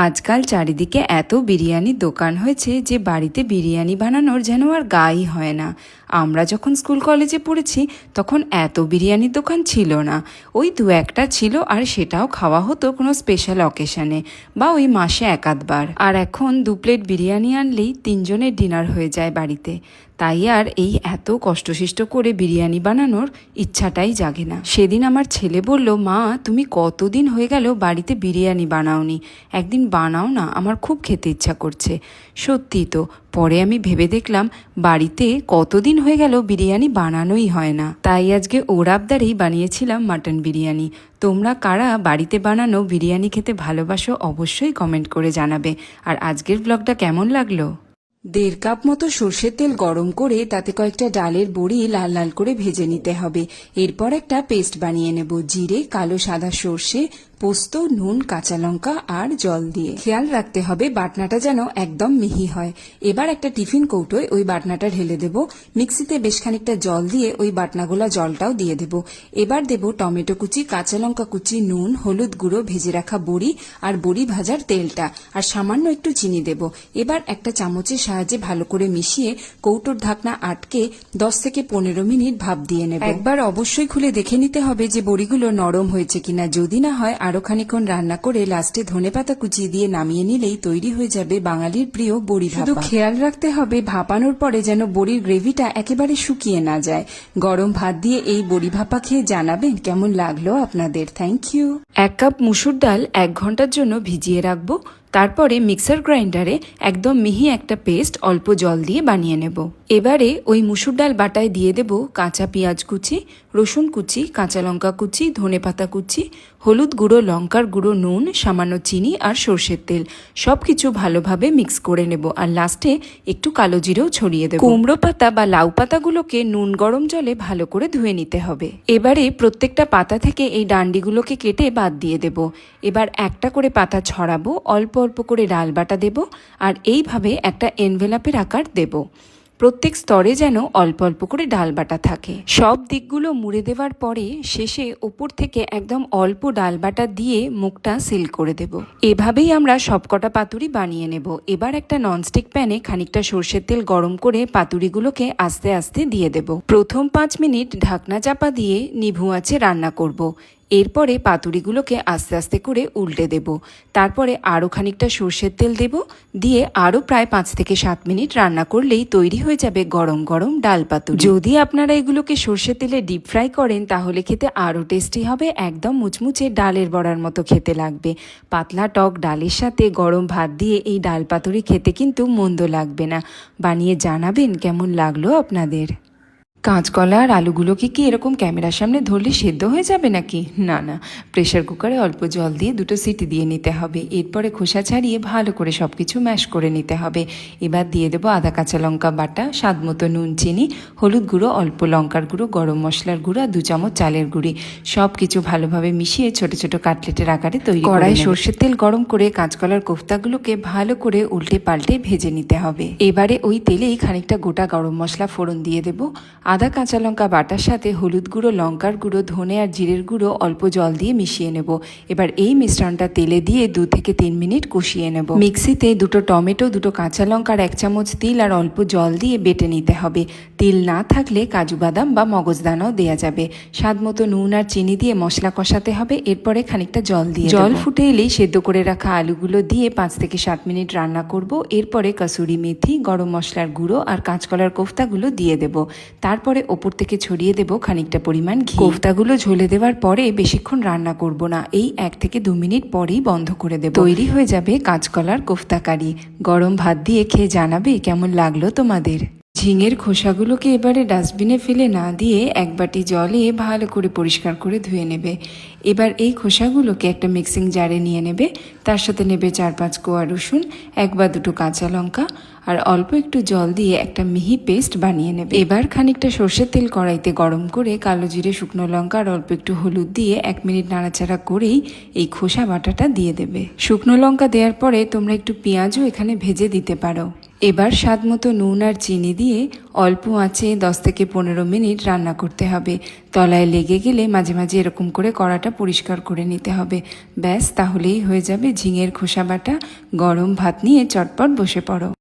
আজকাল চারিদিকে এত বিরিয়ানির দোকান হয়েছে যে বাড়িতে বিরিয়ানি বানানোর যেন আর গাই হয় না। আমরা যখন স্কুল কলেজে পড়েছি তখন এত বিরিয়ানির দোকান ছিল না, ওই দু একটা ছিল, আর সেটাও খাওয়া হতো কোনো স্পেশাল অকেশানে বা ওই মাসে এক আধবার। আর এখন 2 প্লেট বিরিয়ানি আনলেই 3 জনের ডিনার হয়ে যায় বাড়িতে। তাই আর এই এত কষ্টসিষ্ট করে বিরিয়ানি বানানোর ইচ্ছাটাই জাগে না। সেদিন আমার ছেলে বলল, মা তুমি কতদিন হয়ে গেল বাড়িতে বিরিয়ানি বানাওনি, একদিন বানাও না, আমার খুব খেতে ইচ্ছা করছে। সত্যি তো, পরে আমি ভেবে দেখলাম বাড়িতে কতদিন হয়ে গেল বিরিয়ানি বানানোই হয় না। তাই আজকে ওর আবদারেই বানিয়েছিলাম মাটন বিরিয়ানি। তোমরা কারা বাড়িতে বানানো বিরিয়ানি খেতে ভালোবাসো অবশ্যই কমেন্ট করে জানাবে। আর আজকের ব্লগটা কেমন লাগলো? 1.5 কাপ মতো সর্ষের তেল গরম করে তাতে কয়েকটা ডালের বড়ি লাল লাল করে ভেজে নিতে হবে। এরপর একটা পেস্ট বানিয়ে নেব জিরে, কালো সাদা সর্ষে, পোস্ত, নুন, কাঁচা লঙ্কা আর জল দিয়ে। খেয়াল রাখতে হবে বাটনাটা যেন একদম মিহি হয়। এবার একটা টিফিন কৌটোয় ওই বাটনাটা ঢেলে দেব। মিক্সিতে বেশ খানিকটা জল দিয়ে ওই বাটনাগুলা জলটাও দিয়ে দেব। এবার দেব টমেটো কুচি, কাঁচা লঙ্কা কুচি, নুন, হলুদ গুঁড়ো, ভেজে রাখা বড়ি আর বড়ি ভাজার তেলটা, আর সামান্য একটু চিনি দেব। এবার একটা চামচের সাহায্যে ভালো করে মিশিয়ে কৌটোর ঢাকনা আটকে 10 থেকে 15 মিনিট ভাপ দিয়ে নেব। একবার অবশ্যই খুলে দেখে নিতে হবে যে বড়িগুলো নরম হয়েছে কিনা। যদি না হয় আরো খানিকক্ষণ রান্না করে লাস্টে ধনেপাতা কুচিয়ে দিয়ে নামিয়ে নিলেই তৈরি হয়ে যাবে বাঙালির প্রিয় বড়ি ভাপা। শুধু খেয়াল রাখতে হবে ভাপানোর পরে যেন বড়ির গ্রেভিটা একেবারে শুকিয়ে না যায়। গরম ভাত দিয়ে এই বড়ি ভাপা খেয়ে জানাবেন কেমন লাগলো আপনাদের। Thank you. 1 কাপ মুসুর ডাল 1 ঘন্টার জন্য ভিজিয়ে রাখবো। তারপরে মিক্সার গ্রাইন্ডারে একদম মিহি একটা পেস্ট অল্প জল দিয়ে বানিয়ে নেব। এবারে ওই মুসুর ডাল বাটায় দিয়ে দেব কাঁচা পেঁয়াজ কুচি, রসুন কুচি, কাঁচা লঙ্কা কুচি, ধনেপাতা কুচি, হলুদ গুঁড়ো, লঙ্কার গুঁড়ো, নুন, সামান্য চিনি আর সর্ষের তেল। সবকিছু ভালোভাবে মিক্স করে নেব। আর লাস্টে একটু কালো জিরেও ছড়িয়ে দেব। কুমড়ো পাতা বা লাউ পাতাগুলোকে নুন গরম জলে ভালো করে ধুয়ে নিতে হবে। এবারে প্রত্যেকটা পাতা থেকে এই ডান্ডিগুলোকে কেটে বাদ দিয়ে দেব। এবার একটা করে পাতা ছড়াবো, অল্প অল্প করে ডাল বাটা দেব আর এইভাবে একটা এনভেলাপের আকার দেব। প্রত্যেক স্তরে যেন অল্প অল্প করে ডাল বাটা থাকে। সব দিকগুলো মুড়ে দেওয়ার পরে শেষে ওপর থেকে একদম অল্প ডাল বাটা দিয়ে মুখটা সিল করে দেব। এভাবেই আমরা সবকটা পাতুরি বানিয়ে নেব। এবার একটা ননস্টিক প্যানে খানিকটা সর্ষের তেল গরম করে পাতুরিগুলোকে আস্তে আস্তে দিয়ে দেব। প্রথম 5 মিনিট ঢাকনা চাপা দিয়ে নিভু আঁচে রান্না করব। এরপরে পাতুরিগুলোকে আস্তে আস্তে করে উল্টে দেব। তারপরে আরও খানিকটা সর্ষের তেল দেব, দিয়ে আরও প্রায় 5 থেকে 7 মিনিট রান্না করলেই তৈরি হয়ে যাবে গরম গরম ডাল পাতুরি। যদি আপনারা এগুলোকে সর্ষের তেলে ডিপ ফ্রাই করেন তাহলে খেতে আরও টেস্টি হবে। একদম মুচমুচে ডালের বড়ার মতো খেতে লাগবে। পাতলা টক ডালের সাথে গরম ভাত দিয়ে এই ডাল পাতুরি খেতে কিন্তু মন্দ লাগবে না। বানিয়ে জানাবেন কেমন লাগলো আপনাদের। কাঁচকলা আর আলুগুলোকে কি এরকম ক্যামেরার সামনে ধরলে সেদ্ধ হয়ে যাবে নাকি? না না, প্রেশার কুকারে অল্প জল দিয়ে 2টো সিটি দিয়ে নিতে হবে। এরপরে খোসা ছাড়িয়ে ভালো করে সব কিছু ম্যাশ করে নিতে হবে। এবার দিয়ে দেবো আদা কাঁচা লঙ্কা বাটা, স্বাদ মতো নুন, চিনি, হলুদ গুঁড়ো, অল্প লঙ্কার গুঁড়ো, গরম মশলার গুঁড়ো, 2 চামচ চালের গুঁড়ি। সব কিছু ভালোভাবে মিশিয়ে ছোট ছোট কাটলেটের আকারে তৈরি করে কড়াই সর্ষের তেল গরম করে কাঁচকলার কোফতাগুলোকে ভালো করে উল্টে পাল্টে ভেজে নিতে হবে। এবারে ওই তেলেই খানিকটা গোটা গরম মশলা ফোড়ন দিয়ে দেবো। আদা কাঁচা লঙ্কা বাটার সাথে হলুদ গুঁড়ো, লঙ্কার গুঁড়ো, ধনে আর জিরের গুঁড়ো অল্প জল দিয়ে মিশিয়ে নেব। এবার এই মিশ্রণটা তেলে দিয়ে 2 থেকে 3 মিনিট কষিয়ে নেব। মিক্সিতে 2টো টমেটো, 2টো কাঁচা লঙ্কার 1 চামচ তিল আর অল্প জল দিয়ে বেটে নিতে হবে। তিল না থাকলে কাজু বাদাম বা মগজদানাও দেওয়া যাবে। স্বাদ মতো নুন আর চিনি দিয়ে মশলা কষাতে হবে। এরপরে খানিকটা জল দিয়ে জল ফুটে এলেই সেদ্ধ করে রাখা আলুগুলো দিয়ে 5 থেকে 7 মিনিট রান্না করব। এরপরে কসুরি মেথি, গরম মশলার গুঁড়ো আর কাঁচকলার কোফতাগুলো দিয়ে দেব। তারপরে ওপর থেকে ছড়িয়ে দেব খানিকটা পরিমাণ ঘি। কোফতাগুলো ঝোলে দেওয়ার পরে বেশিক্ষণ রান্না করব না, এই 1 থেকে 2 মিনিট পরেই বন্ধ করে দেব। তৈরি হয়ে যাবে কাঁচকলার কোফতা কারি। গরম ভাত দিয়ে খেয়ে জানাবে কেমন লাগলো তোমাদের। ঝিঙের খোসাগুলোকে এবারে ডাস্টবিনে ফেলে না দিয়ে 1 বাটি জলে ভালো করে পরিষ্কার করে ধুয়ে নেবে। এবার এই খোসাগুলোকে একটা মিক্সিং জারে নিয়ে নেবে। তার সাথে নেবে 4-5 কোয়া রসুন, 1 বা 2টো কাঁচা লঙ্কা আর অল্প একটু জল দিয়ে একটা মিহি পেস্ট বানিয়ে নেবে। এবার খানিকটা সর্ষের তেল কড়াইতে গরম করে কালো জিরে, শুকনো লঙ্কা আর অল্প একটু হলুদ দিয়ে 1 মিনিট নাড়াচাড়া করেই এই খোসা বাটাটা দিয়ে দেবে। শুকনো লঙ্কা দেওয়ার পরে তোমরা একটু পেঁয়াজও এখানে ভেজে দিতে পারো। এবার স্বাদ মতো নুন আর চিনি দিয়ে অল্প আঁচে 10 থেকে 15 মিনিট রান্না করতে হবে। তলায় লেগে গেলে মাঝে মাঝে এরকম করে কড়াটা পরিষ্কার করে নিতে হবে। ব্যাস, তাহলেই হয়ে যাবে ঝিঙের খোসা বাটা। গরম ভাত নিয়ে চটপট বসে পড়ো।